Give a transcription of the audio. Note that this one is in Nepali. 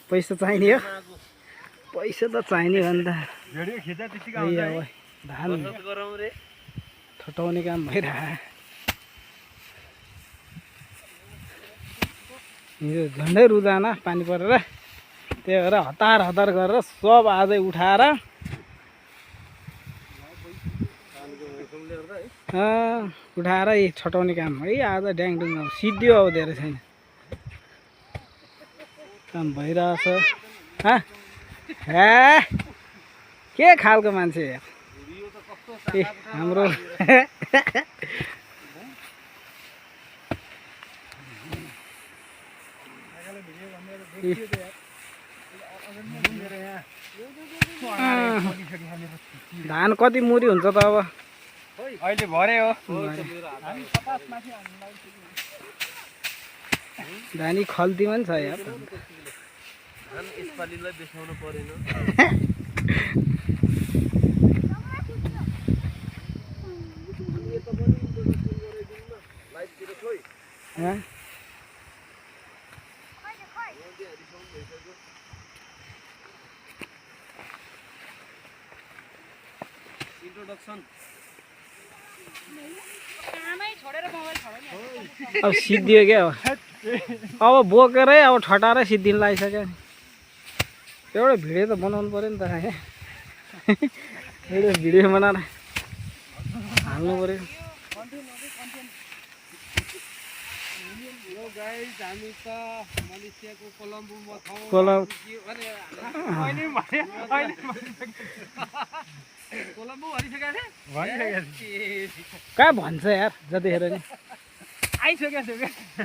पैसा चाहिने हो पैसा त चाहिने हो नि त धान ठटाउने काम भइरह झन्डै रुदाना पानी परेर त्यही भएर हतार हतार गरेर सब आजै उठाएर उठाएर यी छटाउने काम है आज ड्याङडुङ सिद्धियो अब धेरै छैन काम भइरहेछ के खालको मान्छे ए हाम्रो धान कति मुरी हुन्छ त अब अहिले भरे हो धानी खल्तीमा नि छ यार धान यसपालिलाई बेच्नु परेन इंट्रोडक्शन अब सिद्धियो क्या अब बोकेरै अब ठटारै सिद्धिन लागिसक्यो एउटा भिडियो त बनाउनु पर्यो नि त एउटा भिडियो बनाएर हाल्नु पर्यो कहाँ भन्छ यार जतिखेर नि आइसकेको